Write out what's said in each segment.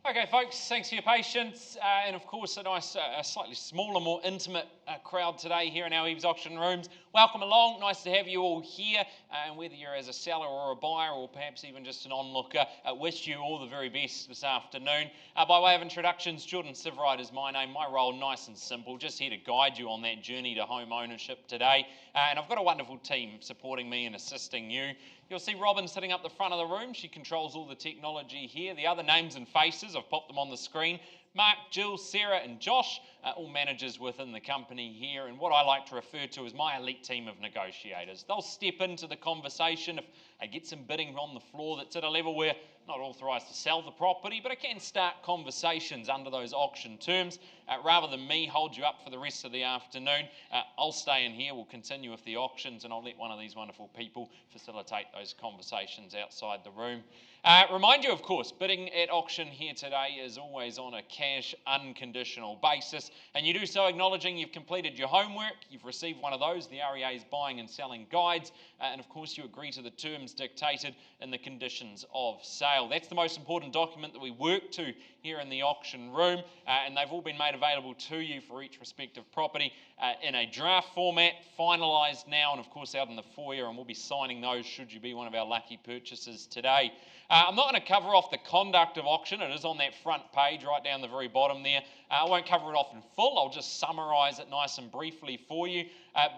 Okay, folks, thanks for your patience. And of course, a nice, slightly smaller, more intimate crowd today here in our EVES auction rooms. Welcome along. Nice to have you all here. And whether you're as a seller or a buyer, or perhaps even just an onlooker, wish you all the very best this afternoon. By way of introductions, Jordan Siveride is my name. My role, nice and simple, just here to guide you on that journey to home ownership today. And I've got a wonderful team supporting me and assisting you. You'll see Robin sitting up the front of the room. She controls all the technology here. The other names and faces, I've popped them on the screen. Mark, Jill, Sarah and Josh, all managers within the company here, and what I like to refer to as my elite team of negotiators. They'll step into the conversation if I get some bidding on the floor that's at a level where I'm not authorised to sell the property, but I can start conversations under those auction terms. Rather than me hold you up for the rest of the afternoon, I'll stay in here, we'll continue with the auctions, and I'll let one of these wonderful people facilitate those conversations outside the room. Remind you, of course, bidding at auction here today is always on a cash, unconditional basis, and you do so acknowledging you've completed your homework, you've received one of those, the REA's buying and selling guides, and of course you agree to the terms dictated in the conditions of sale. That's the most important document that we work to here in the auction room, and they've all been made available to you for each respective property in a draft format, finalised now, and of course out in the foyer, and we'll be signing those should you be one of our lucky purchasers today. I'm not going to cover off the conduct of auction. It is on that front page right down the very bottom there. I won't cover it off in full. I'll just summarise it nice and briefly for you.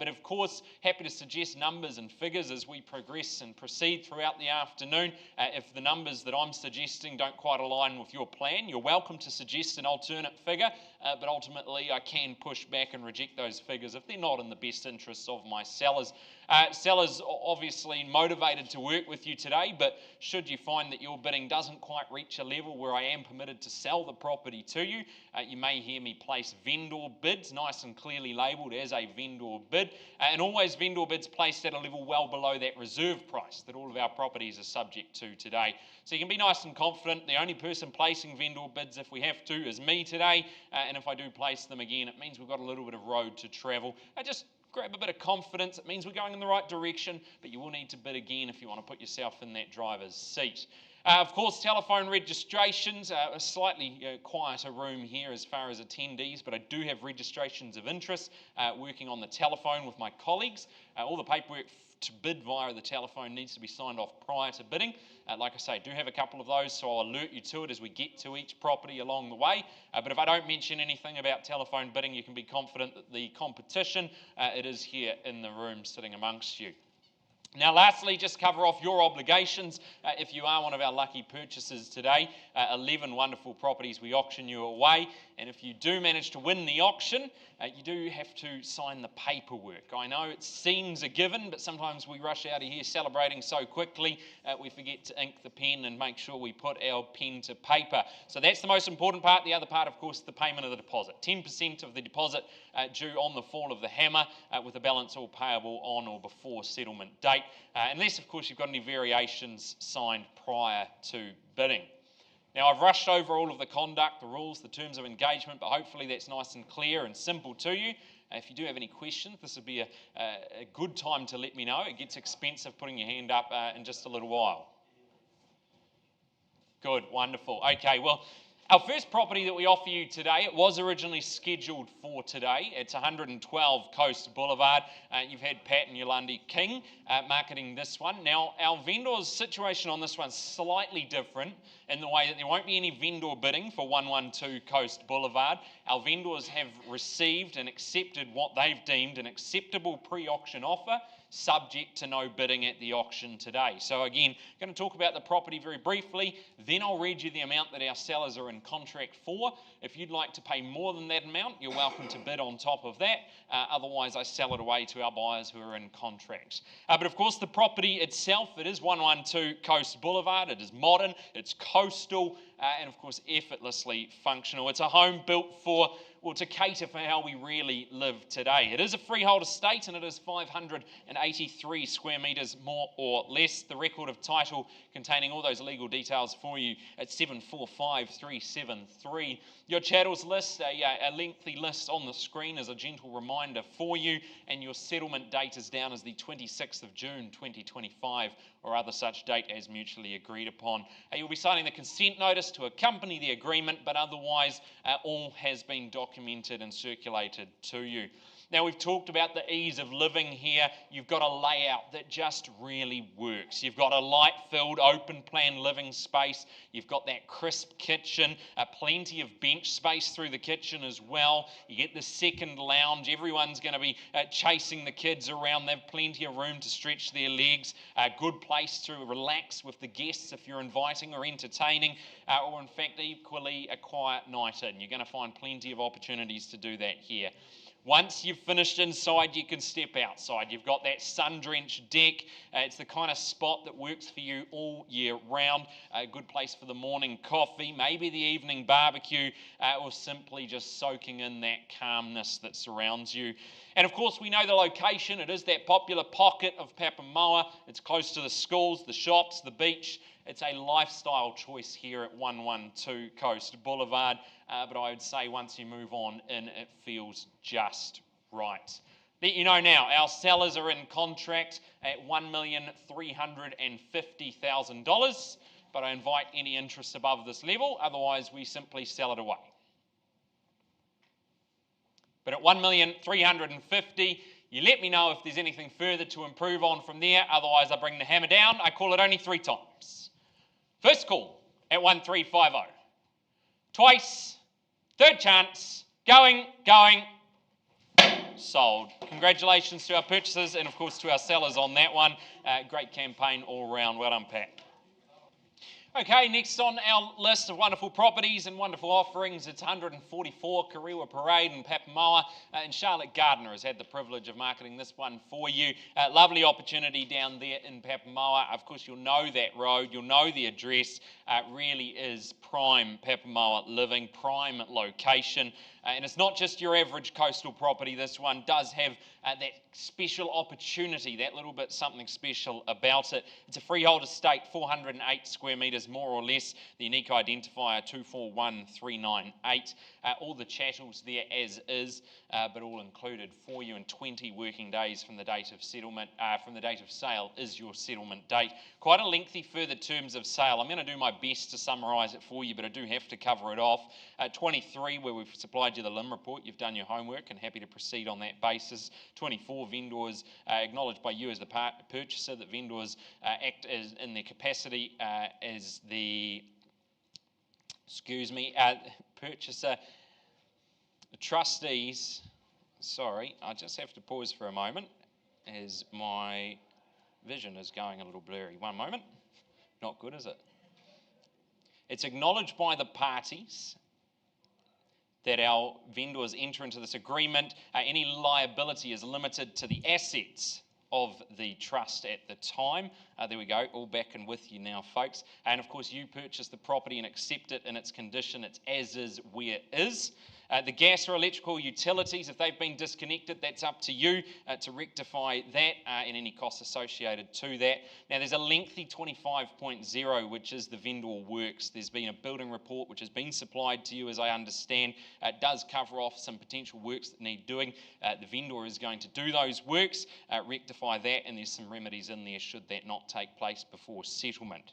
But of course, happy to suggest numbers and figures as we progress and proceed throughout the afternoon. If the numbers that I'm suggesting don't quite align with your plan, you're welcome to suggest an alternate figure. But ultimately, I can push back and reject those figures if they're not in the best interests of my sellers. Sellers obviously motivated to work with you today, but should you find that your bidding doesn't quite reach a level where I am permitted to sell the property to you, you may hear me place vendor bids, nice and clearly labelled as a vendor bid, and always vendor bids placed at a level well below that reserve price that all of our properties are subject to today. So you can be nice and confident. The only person placing vendor bids, if we have to, is me today, and if I do place them again, it means we've got a little bit of road to travel. Just grab a bit of confidence. It means we're going in the right direction, but you will need to bid again if you want to put yourself in that driver's seat. Of course, telephone registrations, a slightly quieter room here as far as attendees, but I do have registrations of interest working on the telephone with my colleagues. All the paperwork to bid via the telephone needs to be signed off prior to bidding. Like I say, I do have a couple of those, so I'll alert you to it as we get to each property along the way. But if I don't mention anything about telephone bidding, you can be confident that the competition, it is here in the room sitting amongst you. Now lastly, just cover off your obligations if you are one of our lucky purchasers today. 11 wonderful properties we auction you away, and if you do manage to win the auction, you do have to sign the paperwork. I know it seems a given, but sometimes we rush out of here celebrating so quickly we forget to ink the pen and make sure we put our pen to paper. So that's the most important part. The other part, of course, the payment of the deposit. 10% of the deposit due on the fall of the hammer, with the balance all payable on or before settlement date. Unless, of course, you've got any variations signed prior to bidding. Now, I've rushed over all of the conduct, the rules, the terms of engagement, but hopefully that's nice and clear and simple to you. If you do have any questions, this would be a good time to let me know. It gets expensive putting your hand up in just a little while. Good, wonderful. Okay, well, our first property that we offer you today, it was originally scheduled for today. It's 112 Coast Boulevard. You've had Pat and Yolandi King marketing this one. Now, our vendor's situation on this one's slightly different in the way that there won't be any vendor bidding for 112 Coast Boulevard. Our vendors have received and accepted what they've deemed an acceptable pre-auction offer, subject to no bidding at the auction today. So again, I'm going to talk about the property very briefly, then I'll read you the amount that our sellers are in contract for. If you'd like to pay more than that amount, you're welcome to bid on top of that. Otherwise, I sell it away to our buyers who are in contract. But of course, the property itself, it is 112 Coast Boulevard. It is modern, it's coastal, and of course, effortlessly functional. It's a home built to cater for how we really live today. It is a freehold estate and it is 583 square metres more or less. The record of title containing all those legal details for you at 745373. Your chattels list, a lengthy list on the screen as a gentle reminder for you, and your settlement date is down as the 26th of June 2025 or other such date as mutually agreed upon. You'll be signing the consent notice notice to accompany the agreement, but otherwise all has been documented and circulated to you. Now, we've talked about the ease of living here. You've got a layout that just really works. You've got a light-filled, open-plan living space. You've got that crisp kitchen, plenty of bench space through the kitchen as well. You get the second lounge. Everyone's going to be chasing the kids around. They have plenty of room to stretch their legs. A good place to relax with the guests if you're inviting or entertaining, or in fact, equally a quiet night in. You're going to find plenty of opportunities to do that here. Once you've finished inside, you can step outside. You've got that sun-drenched deck. It's the kind of spot that works for you all year round. A good place for the morning coffee, maybe the evening barbecue, or simply just soaking in that calmness that surrounds you. And of course, we know the location. It is that popular pocket of Papamoa. It's close to the schools, the shops, the beach. It's a lifestyle choice here at 112 Coast Boulevard, but I would say once you move on in, it feels just right. Let you know now, our sellers are in contract at $1,350,000, but I invite any interest above this level, otherwise we simply sell it away. But at $1,350,000, you let me know if there's anything further to improve on from there, otherwise I bring the hammer down. I call it only 3 times. First call at 1350. Twice, third chance, going, sold. Congratulations to our purchasers and of course to our sellers on that one. Great campaign all around. Well done, Pat. Okay, next on our list of wonderful properties and wonderful offerings, it's 144 Kariwa Parade in Papamoa, and Charlotte Gardner has had the privilege of marketing this one for you. Lovely opportunity down there in Papamoa. Of course, you'll know that road, you'll know the address. Really is prime Papamoa living, prime location. And it's not just your average coastal property. This one does have that special opportunity, that little bit something special about it. It's a freehold estate, 408 square metres more or less. The unique identifier 241398. All the chattels there as is, but all included for you in 20 working days from the date of settlement, from the date of sale is your settlement date. Quite a lengthy further terms of sale. I'm going to do my best to summarise it for you, but I do have to cover it off. 23, where we've supplied you the LIM report, you've done your homework and happy to proceed on that basis. 24, vendors acknowledged by you as the purchaser that vendors act as in their capacity as the, purchaser. The trustees, sorry, I just have to pause for a moment as my vision is going a little blurry. One moment. Not good, is it? It's acknowledged by the parties that our vendors enter into this agreement. Any liability is limited to the assets of the trust at the time. There we go, all back and with you now, folks. And of course, you purchase the property and accept it in its condition. It's as is where it is. The gas or electrical utilities, if they've been disconnected, that's up to you to rectify that and any costs associated to that. Now, there's a lengthy 25.0, which is the vendor works. There's been a building report which has been supplied to you, as I understand. It does cover off some potential works that need doing. The vendor is going to do those works, rectify that, and there's some remedies in there should that not take place before settlement.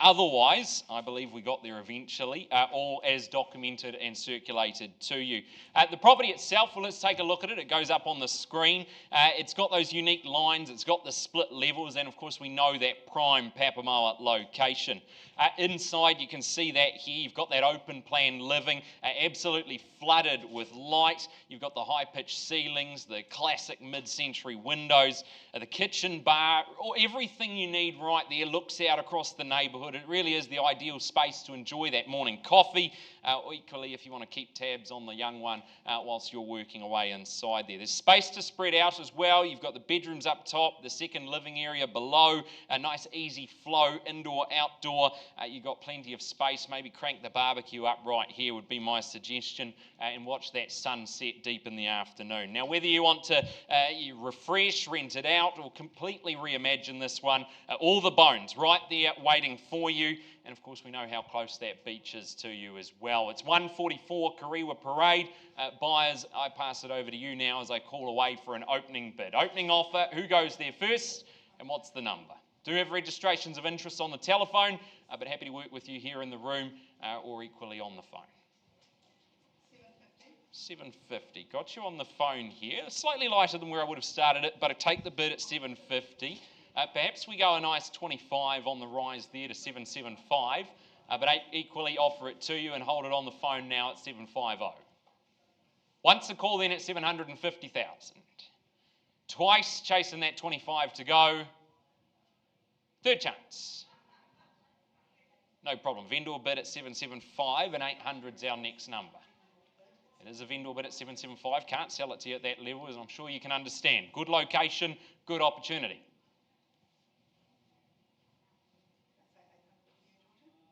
Otherwise, I believe we got there eventually, all as documented and circulated to you. The property itself, well, let's take a look at it. It goes up on the screen. It's got those unique lines. It's got the split levels, and of course, we know that prime Papamoa location. Inside, you can see that here. You've got that open plan living, absolutely flooded with light. You've got the high-pitched ceilings, the classic mid-century windows, the kitchen bar, everything you need right there looks out across the neighbourhood. It really is the ideal space to enjoy that morning coffee, or equally if you want to keep tabs on the young one whilst you're working away inside there. There's space to spread out as well. You've got the bedrooms up top, the second living area below, a nice easy flow, indoor, outdoor. You've got plenty of space. Maybe crank the barbecue up right here would be my suggestion, and watch that sunset deep in the afternoon. Now, whether you want to you refresh, rent it out, or completely reimagine this one, all the bones right there waiting for you. And of course, we know how close that beach is to you as well. It's 144 Kariwa Parade. Buyers, I pass it over to you now as I call away for an opening bid. Opening offer, who goes there first, and what's the number? Do have registrations of interest on the telephone, but happy to work with you here in the room or equally on the phone. 750. Got you on the phone here. Slightly lighter than where I would have started it, but I take the bid at 750. Perhaps we go a nice 25 on the rise there to 775, but equally offer it to you and hold it on the phone now at 750. Once a call then at 750,000. Twice chasing that 25 to go. Third chance. No problem. Vendor bid at 775 and 800's our next number. It is a vendor bid at 775. Can't sell it to you at that level, as I'm sure you can understand. Good location, good opportunity.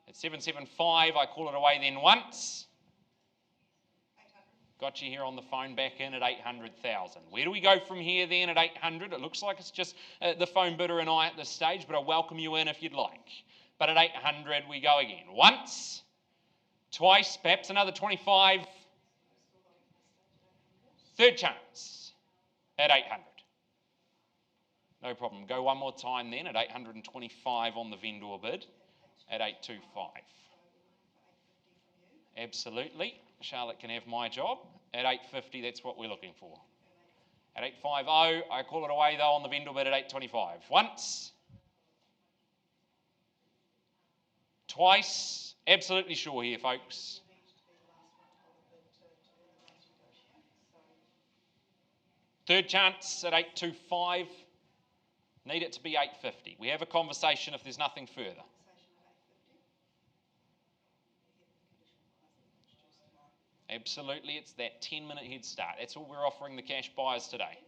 At 775, I call it away then once. Got you here on the phone back in at 800,000. Where do we go from here then at 800? It looks like it's just the phone bidder and I at this stage, but I'll welcome you in if you'd like. But at 800, we go again. Once, twice, perhaps another 25. Third chance at 800. No problem. Go one more time then at 825 on the vendor bid at 825. Absolutely. Charlotte can have my job. At 850, that's what we're looking for. At 850, I call it away though on the vendor bid at 825. Once. Twice. Absolutely sure here, folks. Third chance at 825. Need it to be 850. We have a conversation if there's nothing further. Absolutely, it's that 10-minute head start. That's all we're offering the cash buyers today.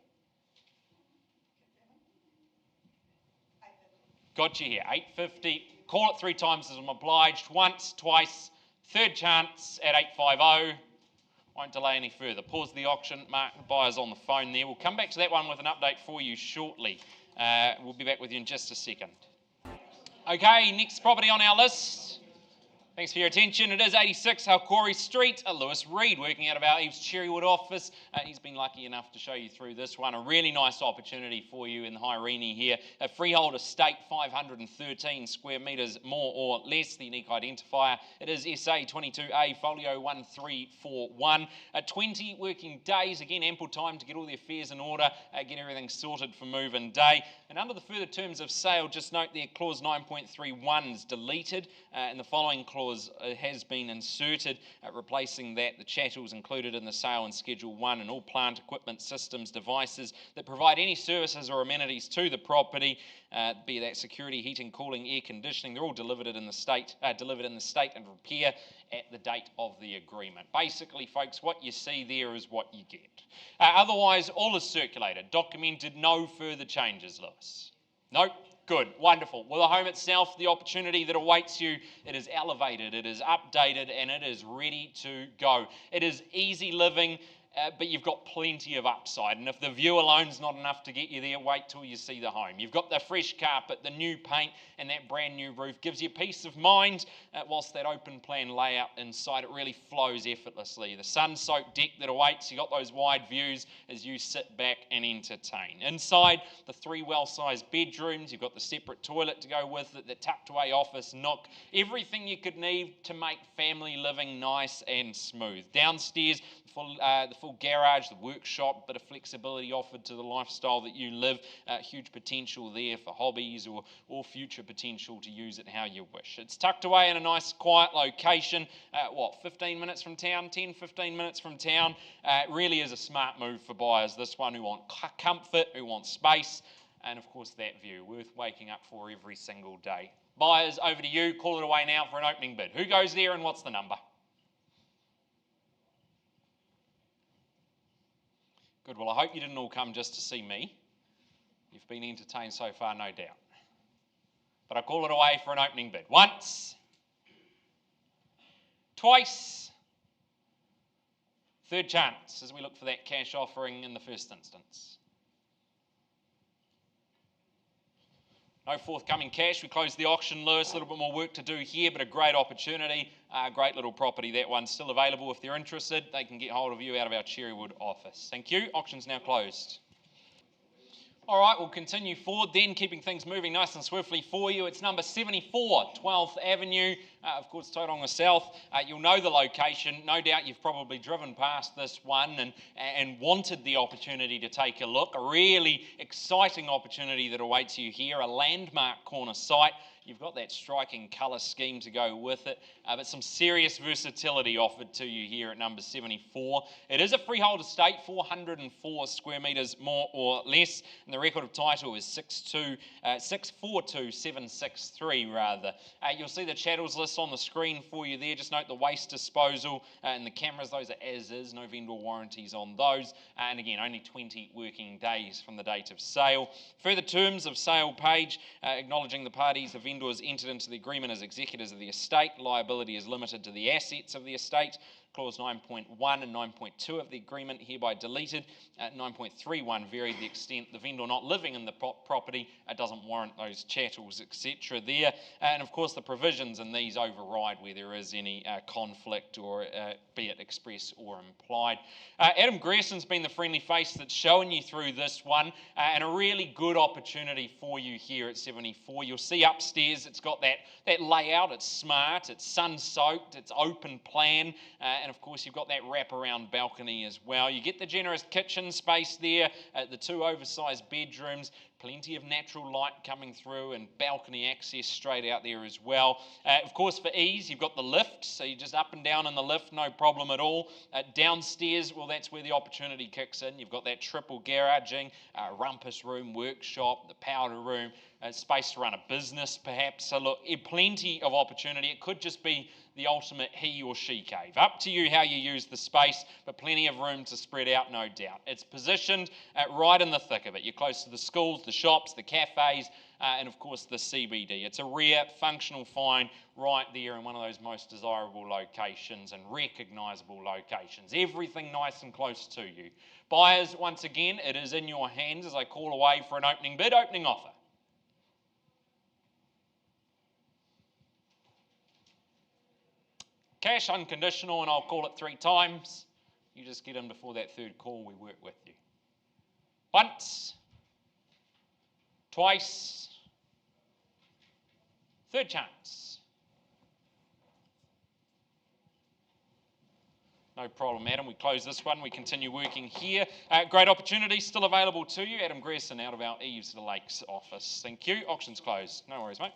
Got you here, 850. Call it 3 times as I'm obliged. Once, twice, third chance at 850. Won't delay any further. Pause the auction. Mark the buyers on the phone there. We'll come back to that one with an update for you shortly. We'll be back with you in just a second. Okay, next property on our list. Thanks for your attention. It is 86 Halkori Street. Lewis Reid working out of our EVES Cherrywood office. He's been lucky enough to show you through this one. A really nice opportunity for you in the Hyrene here. A freehold estate, 513 square metres more or less. The unique identifier. It is SA 22A folio 1341. 20 working days. Again, ample time to get all the affairs in order, get everything sorted for move-in day. And under the further terms of sale, just note there clause 9.31 is deleted and the following clause has been inserted, replacing that the chattels included in the sale in Schedule 1 and all plant, equipment, systems, devices that provide any services or amenities to the property, be that security, heating, cooling, air conditioning, they're all delivered in the state and repair at the date of the agreement. Basically, folks, what you see there is what you get. Otherwise, all is circulated, documented, no further changes, Lewis. Nope. Good, wonderful. Well, the home itself, the opportunity that awaits you, it is elevated, it is updated, and it is ready to go. It is easy living, but you've got plenty of upside. And if the view alone's not enough to get you there, wait till you see the home. You've got the fresh carpet, the new paint, and that brand new roof gives you peace of mind, whilst that open plan layout inside, it really flows effortlessly. The sun-soaked deck that awaits, you've got those wide views as you sit back and entertain. Inside, the 3 well-sized bedrooms, you've got the separate toilet to go with it, the tucked-away office nook, everything you could need to make family living nice and smooth. Downstairs, the full garage, the workshop, bit of flexibility offered to the lifestyle that you live. Huge potential there for hobbies or future potential to use it how you wish. It's tucked away in a nice quiet location. 15 minutes from town, 10, 15 minutes from town. It really is a smart move for buyers. This one who want comfort, who want space, and of course that view, worth waking up for every single day. Buyers, over to you. Call it away now for an opening bid. Who goes there and what's the number? Good, well I hope you didn't all come just to see me. You've been entertained so far, no doubt. But I call it away for an opening bid. Once. Twice. Third chance as we look for that cash offering in the first instance. No forthcoming cash. We close the auction, Lewis. A little bit more work to do here, but a great opportunity. Great little property. That one's still available. If they're interested, they can get hold of you out of our Cherrywood office. Thank you. Auction's now closed. All right, we'll continue forward then, keeping things moving nice and swiftly for you. It's number 74, 12th Avenue, of course, Tauranga South. You'll know the location. No doubt you've probably driven past this one and wanted the opportunity to take a look. A really exciting opportunity that awaits you here, a landmark corner site. You've got that striking colour scheme to go with it, but some serious versatility offered to you here at number 74. It is a freehold estate, 404 square metres more or less, and the record of title is 642763 rather. You'll see the chattels list on the screen for you there. Just note the waste disposal and the cameras, those are as is, no vendor warranties on those, and again, only 20 working days from the date of sale. Further terms of sale page, acknowledging the parties, the vendor has entered into the agreement as executors of the estate. Liability is limited to the assets of the estate. Clause 9.1 and 9.2 of the agreement hereby deleted. 9.31 varied the extent the vendor not living in the property doesn't warrant those chattels, etc. there. And of course the provisions in these override where there is any conflict, or be it express or implied. Adam Grerson's been the friendly face that's showing you through this one, and a really good opportunity for you here at 74. You'll see upstairs it's got that layout. It's smart, it's sun-soaked, it's open plan, and of course you've got that wraparound balcony as well. You get the generous kitchen space there, the two oversized bedrooms, plenty of natural light coming through, and balcony access straight out there as well. Of course, for ease, you've got the lift, so you're just up and down in the lift, no problem at all. Downstairs, well, that's where the opportunity kicks in. You've got that triple garaging, rumpus room, workshop, the powder room, space to run a business perhaps. So look, plenty of opportunity. It could just be the ultimate he or she cave. Up to you how you use the space, but plenty of room to spread out, no doubt. It's positioned right in the thick of it. You're close to the schools, the shops, the cafes, and of course the CBD. It's a rare functional find right there in one of those most desirable locations and recognisable locations. Everything nice and close to you. Buyers, once again, it is in your hands as I call away for an opening bid, opening offer. Cash unconditional, and I'll call it 3 times. You just get in before that third call, we work with you. Once, twice, third chance. No problem, Adam. We close this one. We continue working here. Great opportunity still available to you. Adam Grierson out of our EVES the Lakes office. Thank you. Auction's closed. No worries, mate.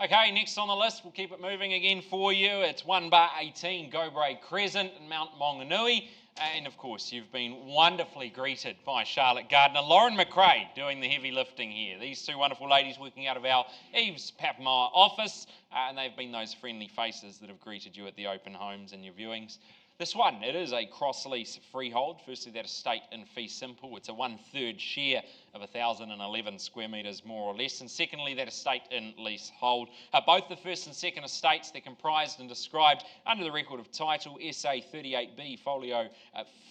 Okay, next on the list, we'll keep it moving again for you. It's 1-18 Gobray Crescent in Mount Maunganui. And of course, you've been wonderfully greeted by Charlotte Gardner, Lauren McRae doing the heavy lifting here. These two wonderful ladies working out of our EVES Papamoa office, and they've been those friendly faces that have greeted you at the open homes and your viewings. This one, it is a cross-lease freehold. Firstly, that estate in fee simple. It's a 1/3 share of 1,011 square metres, more or less. And secondly, that estate in leasehold. Both the first and second estates, they're comprised and described under the record of title, SA 38B, folio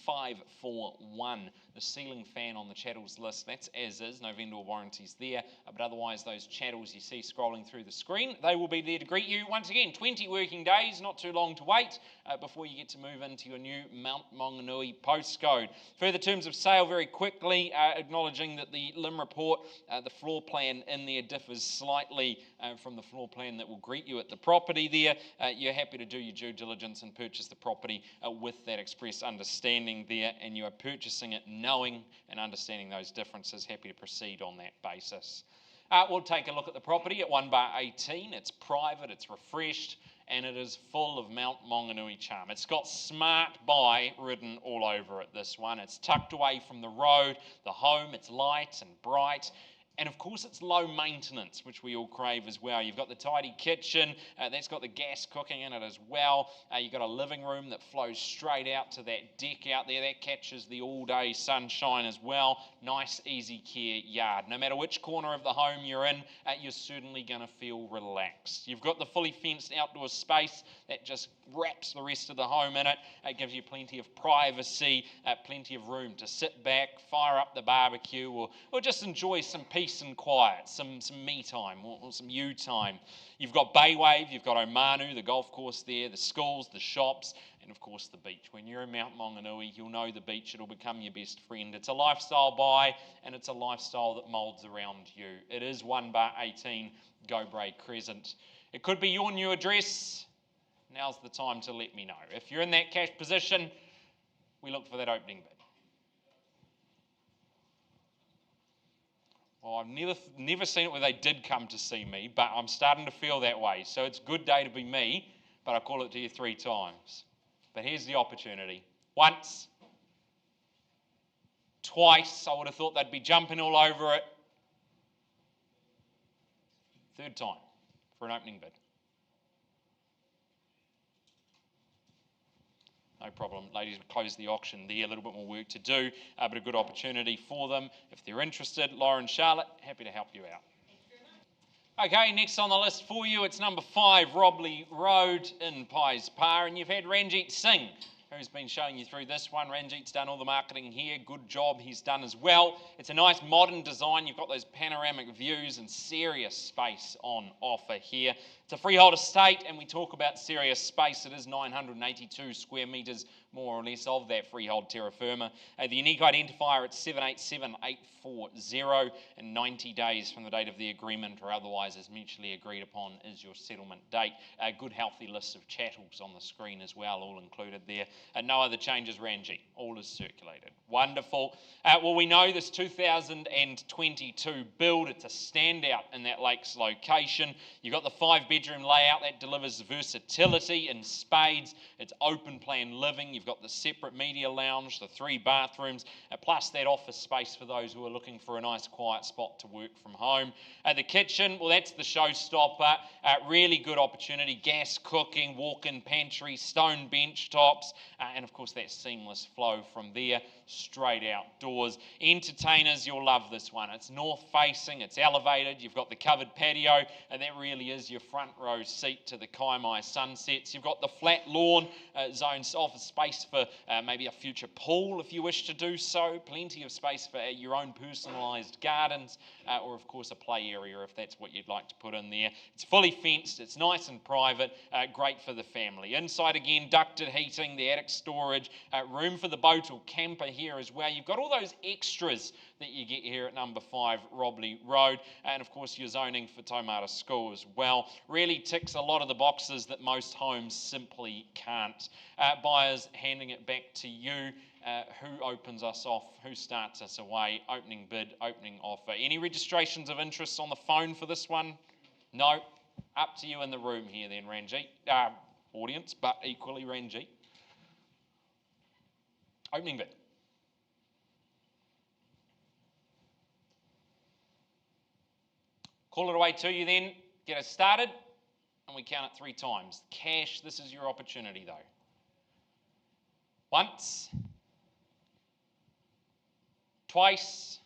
541. The ceiling fan on the chattels list, that's as is, no vendor warranties there. But otherwise, those chattels you see scrolling through the screen, they will be there to greet you. Once again, 20 working days, not too long to wait before you get to move into your new Mount Maunganui postcode. Further terms of sale very quickly, acknowledging that the LIM report, the floor plan in there differs slightly from the floor plan that will greet you at the property there. You're happy to do your due diligence and purchase the property with that express understanding there, and you are purchasing it knowing and understanding those differences. Happy to proceed on that basis. We'll take a look at the property at 1-18. It's private, it's refreshed, and it is full of Mount Maunganui charm. It's got smart buy written all over it, this one. It's tucked away from the road, the home, it's light and bright. And of course it's low maintenance, which we all crave as well. You've got the tidy kitchen, that's got the gas cooking in it as well. You've got a living room that flows straight out to that deck out there. That catches the all-day sunshine as well. Nice, easy care yard. No matter which corner of the home you're in, you're certainly going to feel relaxed. You've got the fully fenced outdoor space that just wraps the rest of the home in it. It gives you plenty of privacy, plenty of room to sit back, fire up the barbecue, or just enjoy some peace peace and quiet, some me time or some you time. You've got Bay Wave, you've got Omanu, the golf course there, the schools, the shops, and of course the beach. When you're in Mount Maunganui, you'll know the beach. It'll become your best friend. It's a lifestyle buy, and it's a lifestyle that moulds around you. It is 1 bar 18 Gobray Crescent. It could be your new address. Now's the time to let me know. If you're in that cash position, we look for that opening bid. Well, I've never seen it where they did come to see me, but I'm starting to feel that way. So it's a good day to be me, but I call it to you 3 times. But here's the opportunity. Once, twice, I would have thought they'd be jumping all over it. 3rd time for an opening bid. No problem. Ladies, we'll close the auction there. A little bit more work to do, but a good opportunity for them. If they're interested, Lauren, Charlotte, happy to help you out. Okay, next on the list for you, it's number 5, Robley Road in Pies Par, and you've had Ranjit Singh, who's been showing you through this one. Ranjit's done all the marketing here. Good job he's done as well. It's a nice modern design. You've got those panoramic views and serious space on offer here. It's a freehold estate, and we talk about serious space. It is 982 square metres, more or less, of that freehold terra firma. The unique identifier at 787840, and 90 days from the date of the agreement or otherwise as mutually agreed upon is your settlement date. A good healthy list of chattels on the screen as well, all included there. No other changes, Ranji. All is circulated. Wonderful. Well, we know this 2022 build. It's a standout in that lakes location. You've got the 5-bedroom layout that delivers versatility in spades. It's open plan living. You've got the separate media lounge, the 3 bathrooms, plus that office space for those who are looking for a nice quiet spot to work from home. The kitchen, well, that's the showstopper. Really good opportunity. Gas cooking, walk-in pantry, stone bench tops, and of course that seamless flow from there straight outdoors. Entertainers, you'll love this one. It's north facing, it's elevated, you've got the covered patio, and that really is your front row seat to the Kaimai sunsets. You've got the flat lawn zones, office space for maybe a future pool if you wish to do so. Plenty of space for your own personalised gardens, or of course a play area if that's what you'd like to put in there. It's fully fenced, it's nice and private, great for the family. Inside again, ducted heating, the attic storage, room for the boat or camper here as well. You've got all those extras that you get here at number 5 Robley Road, and of course your zoning for Tauranga School as well. Really ticks a lot of the boxes that most homes simply can't. Buyers, handing it back to you. Who opens us off? Who starts us away? Opening bid, opening offer. Any registrations of interest on the phone for this one? No. Up to you in the room here then, Ranjit. Audience, but equally Ranjit. Opening bid. Call it away to you then. Get us started, and we count it 3 times. Cash, this is your opportunity though. Once. Twice.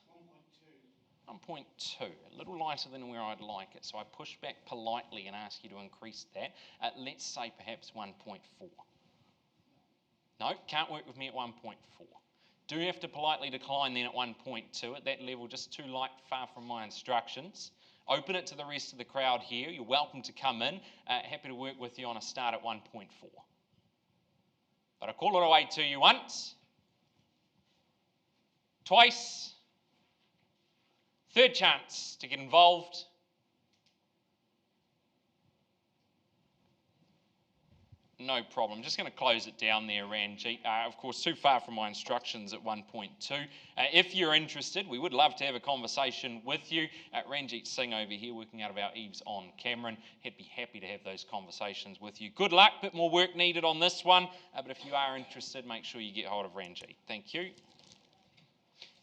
1.2, a little lighter than where I'd like it, so I push back politely and ask you to increase that. Let's say perhaps 1.4. No, can't work with me at 1.4. Do have to politely decline then at 1.2. At that level, just too light, far from my instructions. Open it to the rest of the crowd here. You're welcome to come in. Happy to work with you on a start at 1.4. But I call it away to you once, twice, 3rd chance to get involved. No problem. Just going to close it down there, Ranjit. Of course, too far from my instructions at 1.2. If you're interested, we would love to have a conversation with you. Ranjit Singh over here, working out of our EVES on Cameron. He'd be happy to have those conversations with you. Good luck. Bit more work needed on this one. But if you are interested, make sure you get hold of Ranjit. Thank you.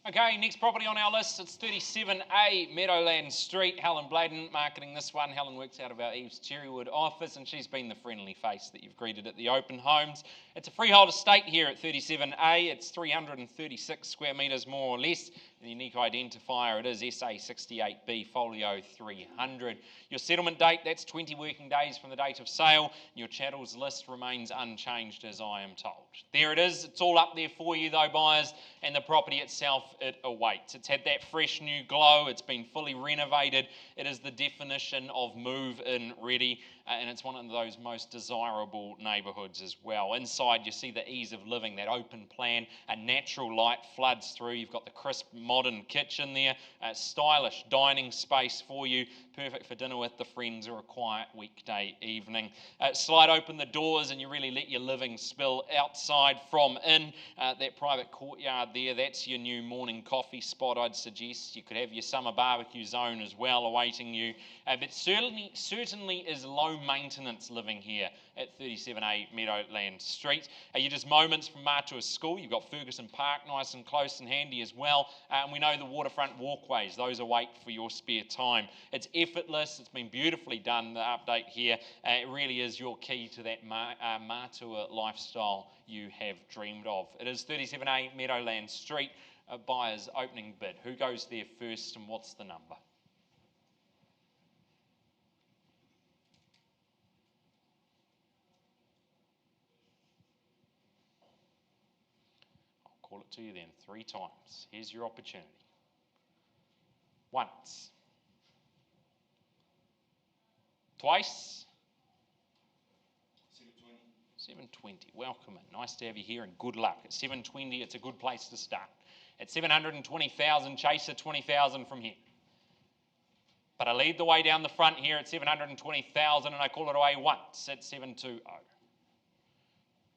Okay, next property on our list, it's 37A Meadowland Street. Helen Bladen marketing this one. Helen works out of our EVES Cherrywood office, and she's been the friendly face that you've greeted at the open homes. It's a freehold estate here at 37A. It's 336 square metres more or less. The unique identifier, it is SA68B Folio 300. Your settlement date, that's 20 working days from the date of sale. Your chattels list remains unchanged as I am told. There it is. It's all up there for you though, buyers, and the property itself it awaits. It's had that fresh new glow. It's been fully renovated. It is the definition of move-in ready, and it's one of those most desirable neighbourhoods as well. Inside you see the ease of living, that open plan, a natural light floods through. You've got the crisp modern kitchen there, a stylish dining space for you, perfect for dinner with the friends or a quiet weekday evening. Slide open the doors and you really let your living spill outside from in. That private courtyard there, that's your new morning coffee spot, I'd suggest. You could have your summer barbecue zone as well awaiting you. But certainly is low maintenance living here at 37A Meadowland Street. You're just moments from Matua School. You've got Ferguson Park nice and close and handy as well. And we know the waterfront walkways, those await for your spare time. It's effortless, it's been beautifully done, the update here. It really is your key to that Matua lifestyle you have dreamed of. It is 37A Meadowland Street, a buyer's opening bid. Who goes there first and what's the number? I'll call it to you then 3 times. Here's your opportunity. Once. Twice. 720. Welcome in. Nice to have you here and good luck. At 720, it's a good place to start. At 720,000, chaser 20,000 from here. But I lead the way down the front here at 720,000 and I call it away once at 720.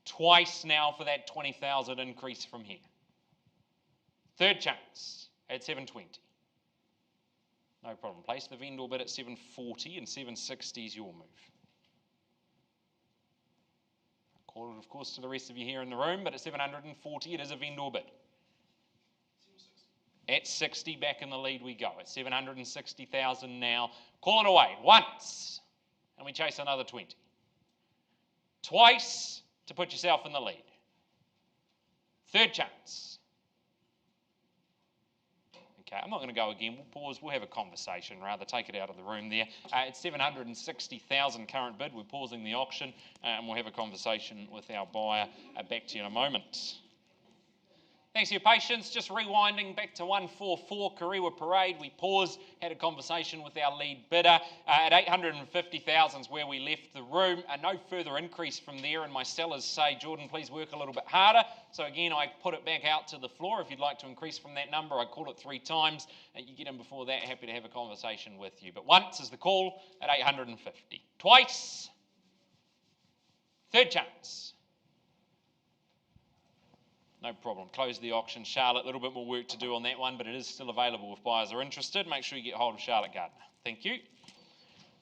Twice now for that 20,000 increase from here. Third chance at 720. No problem. Place the vendor bid at 740 and 760 is your move. Call it, of course, to the rest of you here in the room, but at 740 it is a vendor bid. At 60, back in the lead we go. At 760,000 now. Call it away once, and we chase another 20. Twice to put yourself in the lead. Third chance. Okay, I'm not going to go again. We'll pause. We'll have a conversation, rather. Take it out of the room there. It's 760,000 current bid. We're pausing the auction, and we'll have a conversation with our buyer. Back to you in a moment. Thanks for your patience. Just rewinding back to 144 Kariwa Parade. We paused, had a conversation with our lead bidder. At 850,000 is where we left the room. No further increase from there, and my sellers say, Jordan, please work a little bit harder. So again, I put it back out to the floor. If you'd like to increase from that number, I call it 3 times. You get in before that, happy to have a conversation with you. But once is the call at 850. Twice. Third chance. No problem. Close the auction. Charlotte, a little bit more work to do on that one, but it is still available if buyers are interested. Make sure you get hold of Charlotte Gardner. Thank you.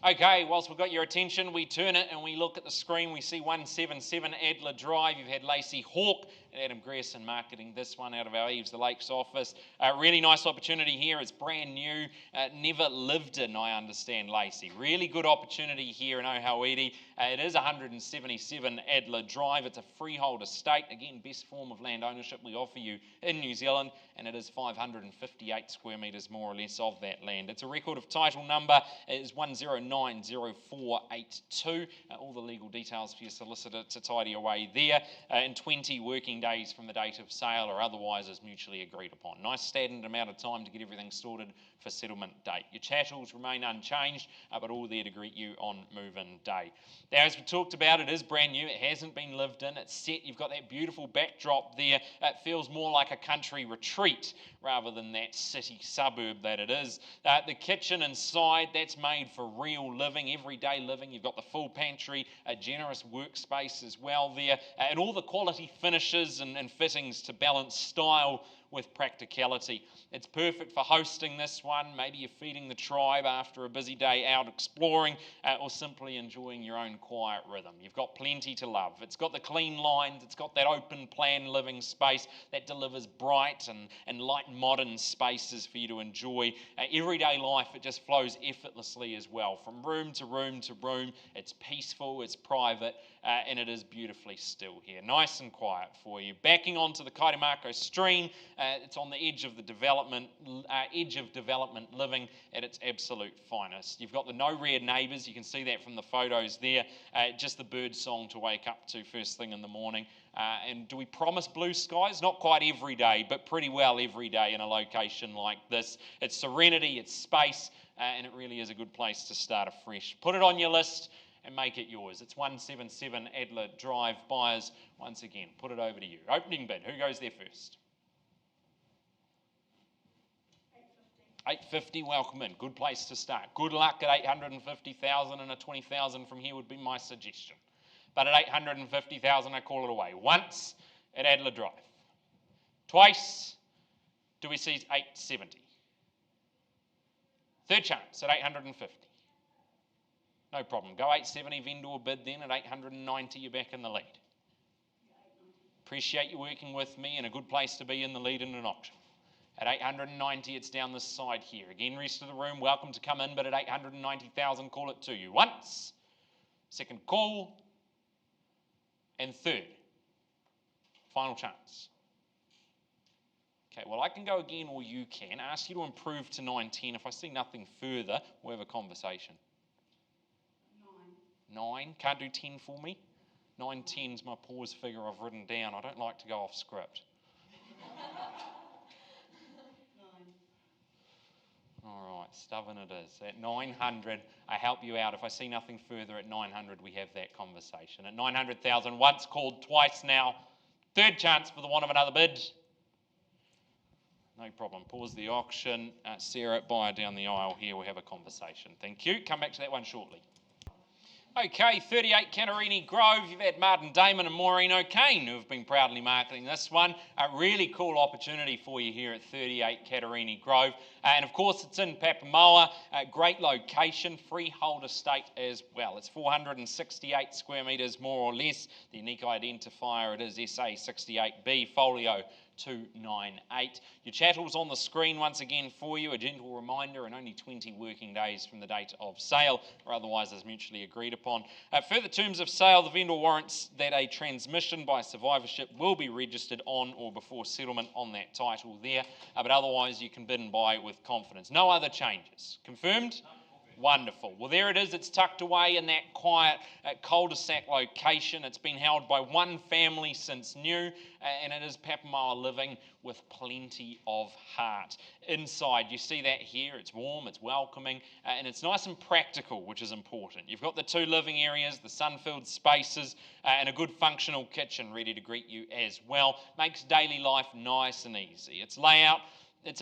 Okay, whilst we've got your attention, we turn it and we look at the screen. We see 177 Adler Drive. You've had Lacey Hawke and Adam Grierson marketing this one out of our EVES, the Lakes office. Really nice opportunity here. It's brand new. Never lived in, I understand, Lacey. Really good opportunity here in Ohauiri. It is 177 Adler Drive. It's a freehold estate. Again, best form of land ownership we offer you in New Zealand, and it is 558 square metres more or less of that land. It's a record of title number. It is 1090482. All the legal details for your solicitor to tidy away there. In 20 working days from the date of sale or otherwise as mutually agreed upon. Nice standard amount of time to get everything sorted for settlement date. Your chattels remain unchanged, but all there to greet you on move-in day. Now, as we talked about, it is brand new. It hasn't been lived in. It's set. You've got that beautiful backdrop there. It feels more like a country retreat rather than that city suburb that it is. The kitchen inside, that's made for real living, everyday living. You've got the full pantry, a generous workspace as well there, and all the quality finishes and fittings to balance style with practicality. It's perfect for hosting this one. Maybe you're feeding the tribe after a busy day out exploring, or simply enjoying your own quiet rhythm. You've got plenty to love. It's got the clean lines. It's got that open plan living space that delivers bright and light modern spaces for you to enjoy. Everyday life, it just flows effortlessly as well. From room to room to room, it's peaceful, it's private, and it is beautifully still here. Nice and quiet for you. Backing onto the Kaitemako stream, it's on the edge of development living at its absolute finest. You've got the no rear neighbours, you can see that from the photos there, just the bird song to wake up to first thing in the morning. And do we promise blue skies? Not quite every day, but pretty well every day in a location like this. It's serenity, it's space, and it really is a good place to start afresh. Put it on your list and make it yours. It's 177 Adler Drive. Buyers, once again, put it over to you. Opening bid, who goes there first? 850, welcome in. Good place to start. Good luck at 850,000, and a 20,000 from here would be my suggestion. But at 850,000, I call it away. Once at Adler Drive. Twice, do we see 870? Third chance at 850. No problem. Go 870, vendor bid then at 890, you're back in the lead. Appreciate you working with me, and a good place to be in the lead in an auction. At 890, it's down this side here. Again, rest of the room, welcome to come in, but at 890,000, call it to you. Once, second call, and third. Final chance. Okay, well, I can go again, or you can. Ask you to improve to 910. If I see nothing further, we'll have a conversation. 9. Can't do 10 for me? 910's my pause figure I've written down. I don't like to go off script. 9. All right, stubborn it is. At 900, I help you out. If I see nothing further at 900, we have that conversation. At 900,000, once called, twice now. Third chance for the want of another bid. No problem. Pause the auction. Sarah, buyer down the aisle here. We'll have a conversation. Thank you. Come back to that one shortly. Okay, 38 Catarini Grove. You've had Martin Damon and Maureen O'Kane who have been proudly marketing this one. A really cool opportunity for you here at 38 Catarini Grove. And of course, it's in Papamoa. Great location, freehold estate as well. It's 468 square metres more or less. The unique identifier, it is SA68B Folio 298. Your chattel's on the screen once again for you. A gentle reminder, and only 20 working days from the date of sale, or otherwise as mutually agreed upon. Further terms of sale, the vendor warrants that a transmission by survivorship will be registered on or before settlement on that title there, but otherwise you can bid and buy with confidence. No other changes. Confirmed? Wonderful. Well, there it is. It's tucked away in that quiet cul-de-sac location. It's been held by one family since new, and it is Papamoa living with plenty of heart. Inside, you see that here. It's warm, it's welcoming, and it's nice and practical, which is important. You've got the two living areas, the sun-filled spaces, and a good functional kitchen ready to greet you as well. Makes daily life nice and easy. It's a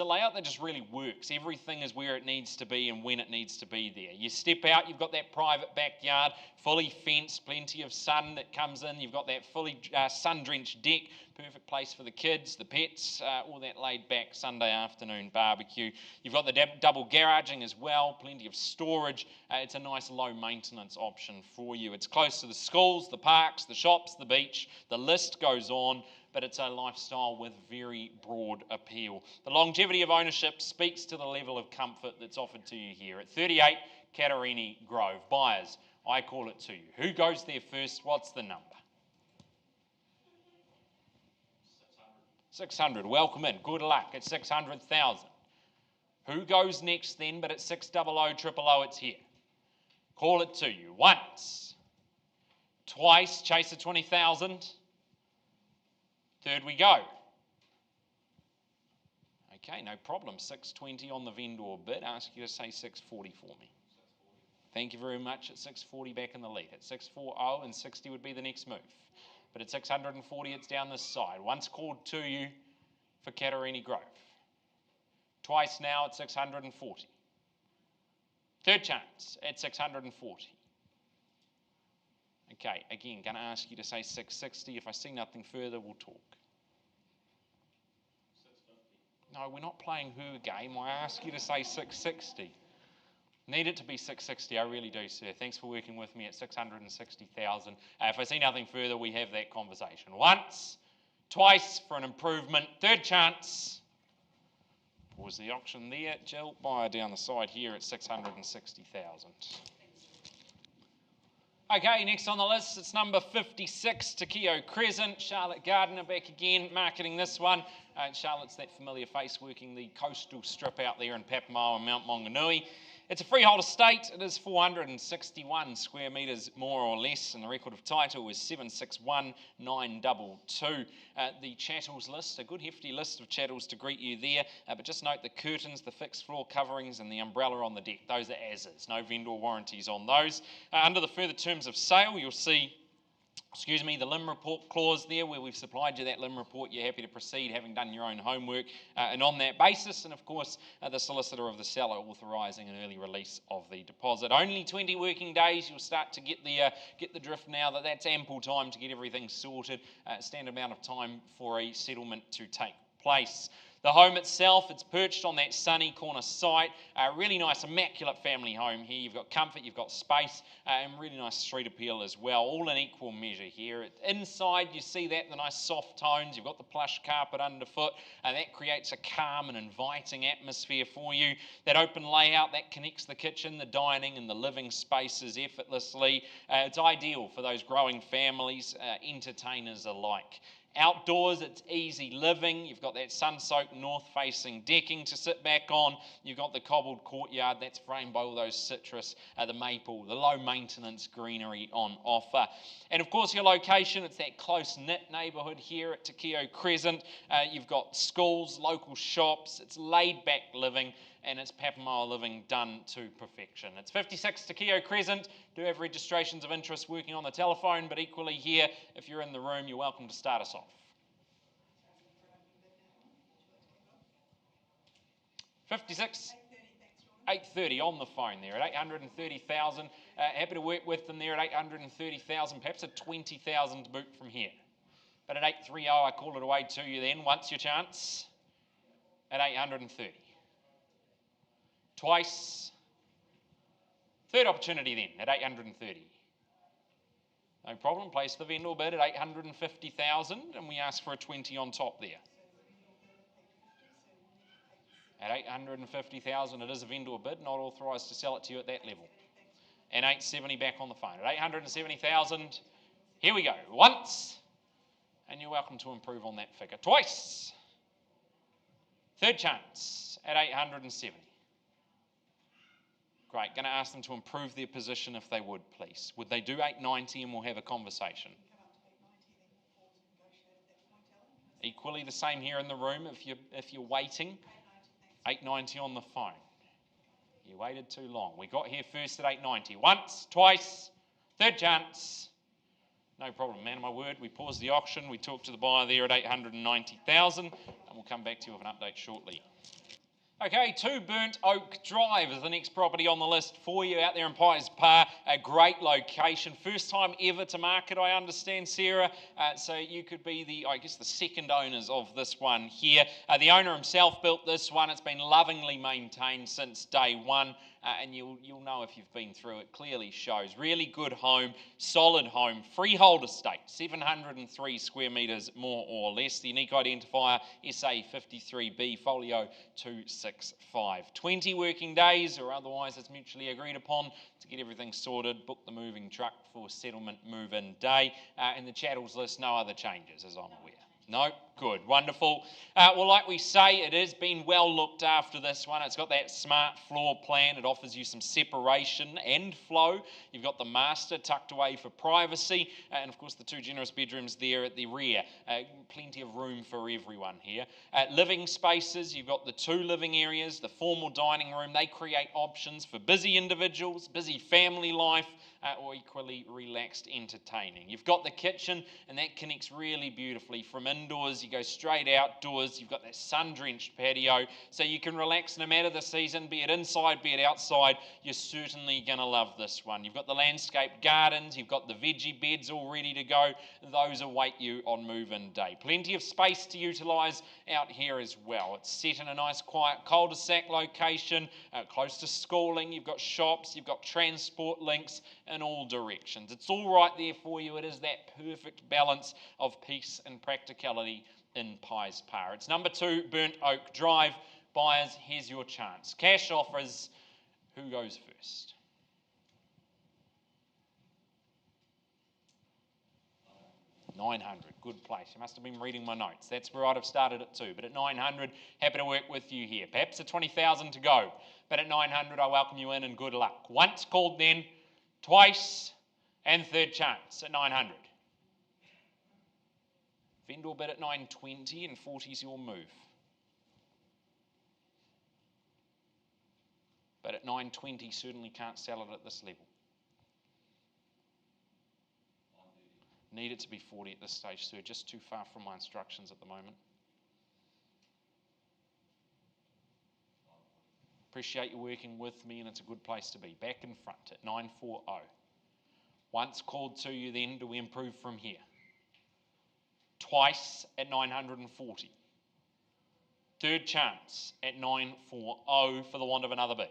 layout that just really works. Everything is where it needs to be and when it needs to be there. You step out, you've got that private backyard, fully fenced, plenty of sun that comes in. You've got that fully sun-drenched deck, perfect place for the kids, the pets, all that laid-back Sunday afternoon barbecue. You've got the double garaging as well, plenty of storage. It's a nice low-maintenance option for you. It's close to the schools, the parks, the shops, the beach. The list goes on, but it's a lifestyle with very broad appeal. The longevity of ownership speaks to the level of comfort that's offered to you here at 38 Catarini Grove. Buyers, I call it to you. Who goes there first? What's the number? 600. Welcome in. Good luck at 600,000. Who goes next then? But at 600 000, it's here. Call it to you. Once. Twice. Chase at 20,000. Third we go. Okay, no problem. 620 on the vendor bid. Ask you to say 640 for me. Thank you very much. At 640 back in the lead. At 640 and 60 would be the next move. But at 640 it's down this side. Once called to you for Catarini Grove. Twice now at 640. Third chance at 640. Okay, again, going to ask you to say 660. If I see nothing further, we'll talk. 650. No, we're not playing her game. I ask you to say 660. Need it to be 660, I really do, sir. Thanks for working with me at 660,000. If I see nothing further, we have that conversation. Once, twice for an improvement. Third chance. Pause the auction there. Jill, buyer down the side here at 660,000. Okay, next on the list, it's number 56, Takeo Crescent. Charlotte Gardner back again, marketing this one. Charlotte's that familiar face working the coastal strip out there in Papamoa and Mount Maunganui. It's a freehold estate. It is 461 square metres, more or less, and the record of title is 761922. The chattels list, a good hefty list of chattels to greet you there, but just note the curtains, the fixed floor coverings, and the umbrella on the deck. Those are as is, no vendor warranties on those. Under the further terms of sale, you'll see the limb report clause there, where we've supplied you that limb report. You're happy to proceed having done your own homework, and on that basis, and of course the solicitor of the seller authorising an early release of the deposit. Only 20 working days. You'll start to get the drift now that that's ample time to get everything sorted. Standard amount of time for a settlement to take place. The home itself, it's perched on that sunny corner site. Really nice, immaculate family home here. You've got comfort, you've got space, and really nice street appeal as well, all in equal measure here. Inside, you see that, the nice soft tones. You've got the plush carpet underfoot, and that creates a calm and inviting atmosphere for you. That open layout, that connects the kitchen, the dining, and the living spaces effortlessly. It's ideal for those growing families, entertainers alike. Outdoors, it's easy living. You've got that sun-soaked north-facing decking to sit back on. You've got the cobbled courtyard that's framed by all those citrus, the maple, the low-maintenance greenery on offer. And of course, your location, it's that close-knit neighbourhood here at Takeo Crescent. You've got schools, local shops. It's laid-back living, and it's Papamoa living done to perfection. It's 56 Takeo Crescent. Do have registrations of interest working on the telephone, but equally here, if you're in the room, you're welcome to start us off. 56, 830 on the phone there at 830,000. Happy to work with them there at 830,000, perhaps a 20,000 to boot from here. But at 830, I call it away to you then, once your chance, at 830. Twice. Third opportunity then, at 830. No problem, place the vendor bid at 850,000, and we ask for a 20 on top there. At 850,000, it is a vendor bid, not authorised to sell it to you at that level. And 870 back on the phone. At 870,000, here we go. Once, and you're welcome to improve on that figure. Twice. Third chance at 870. Great, going to ask them to improve their position if they would, please. Would they do 890 and we'll have a conversation? Equally the same here in the room if you're waiting. 890 on the phone. You waited too long. We got here first at 890. Once, twice, third chance. No problem, man of my word. We paused the auction. We talked to the buyer there at 890,000, and we'll come back to you with an update shortly. Okay, 2 Burnt Oak Drive is the next property on the list for you out there in Pies Pa. A great location. First time ever to market, I understand, Sarah. So you could be the second owners of this one here. The owner himself built this one. It's been lovingly maintained since day one. And you'll know if you've been through it. Clearly shows. Really good home, solid home, freehold estate, 703 square metres more or less. The unique identifier SA53B folio 265. 20 working days, or otherwise it's mutually agreed upon to get everything sorted. Book the moving truck for settlement move-in day. And the chattels list, no other changes as I'm aware. No? Good. Wonderful. Well, like we say, it has been well looked after, this one. It's got that smart floor plan. It offers you some separation and flow. You've got the master tucked away for privacy. And, of course, the 2 generous bedrooms there at the rear. Plenty of room for everyone here. Living spaces. You've got the 2 living areas, the formal dining room. They create options for busy individuals, busy family life, or equally relaxed entertaining. You've got the kitchen, and that connects really beautifully from indoors. You go straight outdoors. You've got that sun-drenched patio, so you can relax no matter the season, be it inside, be it outside. You're certainly going to love this one. You've got the landscaped gardens. You've got the veggie beds all ready to go. Those await you on move-in day. Plenty of space to utilise out here as well. It's set in a nice, quiet cul-de-sac location, close to schooling. You've got shops. You've got transport links in all directions. It's all right there for you. It is that perfect balance of peace and practicality in Pies Pa. It's number 2 Burnt Oak Drive. Buyers, here's your chance. Cash offers. Who goes first? 900, good place. You must have been reading my notes. That's where I'd have started at 2, but at 900, happy to work with you here. Perhaps at 20,000 to go, but at 900, I welcome you in and good luck. Once called then, twice, and third chance at 900. Vendor bid at 920 and 40 is your move. But at 920, certainly can't sell it at this level. Need it to be 40 at this stage, sir. Just too far from my instructions at the moment. Appreciate you working with me, and it's a good place to be. Back in front at 940. Once called to you, then do we improve from here? Twice at 940. Third chance at 940 for the want of another bid.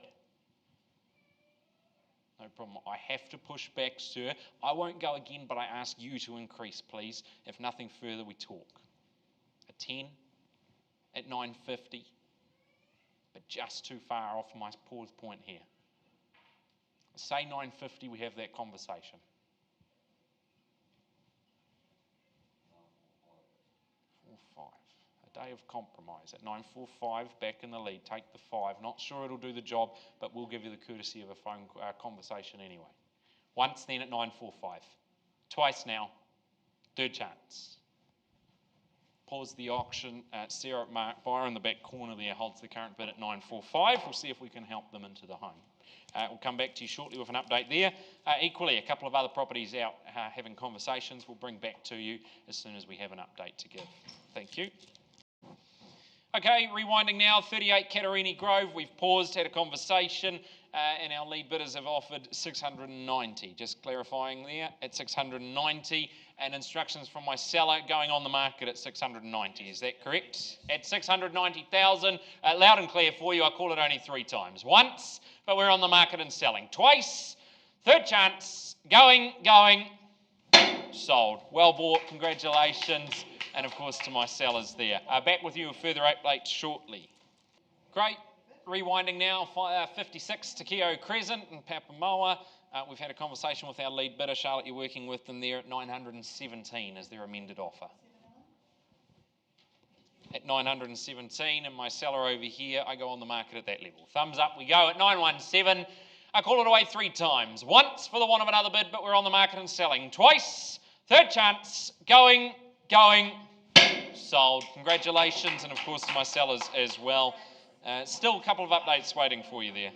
No problem. I have to push back, sir. I won't go again, but I ask you to increase, please. If nothing further, we talk. A 10 at 950, but just too far off my pause point here. Say 950, we have that conversation. 4-5. A day of compromise. At 945, back in the lead. Take the 5. Not sure it'll do the job, but we'll give you the courtesy of a phone conversation anyway. Once then at 945. Twice now. Third chance. Pause the auction. Sarah Mark Buyer in the back corner there holds the current bid at 945. We'll see if we can help them into the home. We'll come back to you shortly with an update there. Equally, a couple of other properties out having conversations. We'll bring back to you as soon as we have an update to give. Thank you. Okay, rewinding now, 38 Catarini Grove. We've paused, had a conversation, and our lead bidders have offered 690. Just clarifying there, at 690, and instructions from my seller going on the market at 690. Is that correct? At 690,000, loud and clear for you. I call it only 3 times. Once, but we're on the market and selling. Twice, third chance, going, sold. Well bought, congratulations. And of course to my sellers there. Back with you with further updates shortly. Great. Rewinding now, 56 Takeo Crescent in Papamoa. We've had a conversation with our lead bidder. Charlotte, you're working with them there at 917 as their amended offer. At 917, and my seller over here, I go on the market at that level. Thumbs up, we go at 917. I call it away 3 times. Once for the want of another bid, but we're on the market and selling. Twice, third chance, going, sold. Congratulations, and of course to my sellers as well. Still a couple of updates waiting for you there.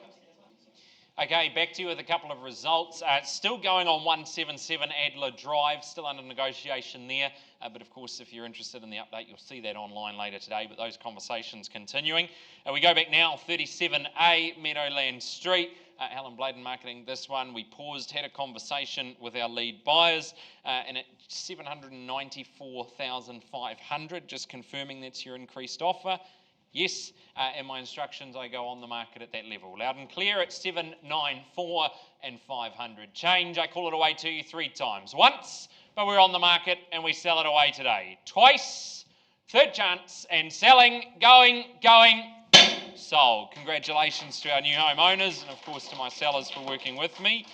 Okay, back to you with a couple of results. Still going on 177 Adler Drive, still under negotiation there. But of course, if you're interested in the update, you'll see that online later today. But those conversations continuing. We go back now, 37A Meadowland Street. Helen Bladen marketing this one. We paused, had a conversation with our lead buyers, and at 794,500, just confirming that's your increased offer. Yes, and my instructions, I go on the market at that level. Loud and clear at 794 and 500. Change, I call it away to you 3 times. Once, but we're on the market and we sell it away today. Twice, third chance, and selling, going, sold. Congratulations to our new homeowners and of course to my sellers for working with me.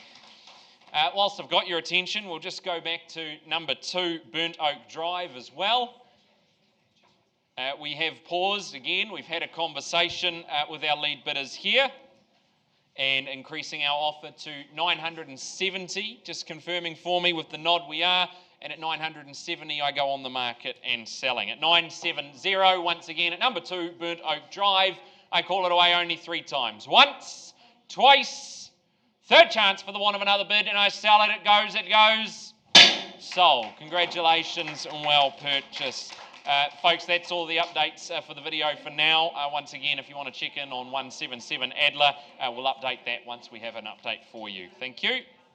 Whilst I've got your attention, we'll just go back to number 2, Burnt Oak Drive as well. We have paused again. We've had a conversation with our lead bidders here and increasing our offer to 970. Just confirming for me with the nod we are. And at 970, I go on the market and selling. At 970, once again, at number 2, Burnt Oak Drive, I call it away only 3 times. Once, twice, third chance for the want of another bid, and I sell it. It goes, sold. Congratulations and well purchased. Folks, that's all the updates for the video for now. Once again, if you want to check in on 177 Adler, we'll update that once we have an update for you. Thank you.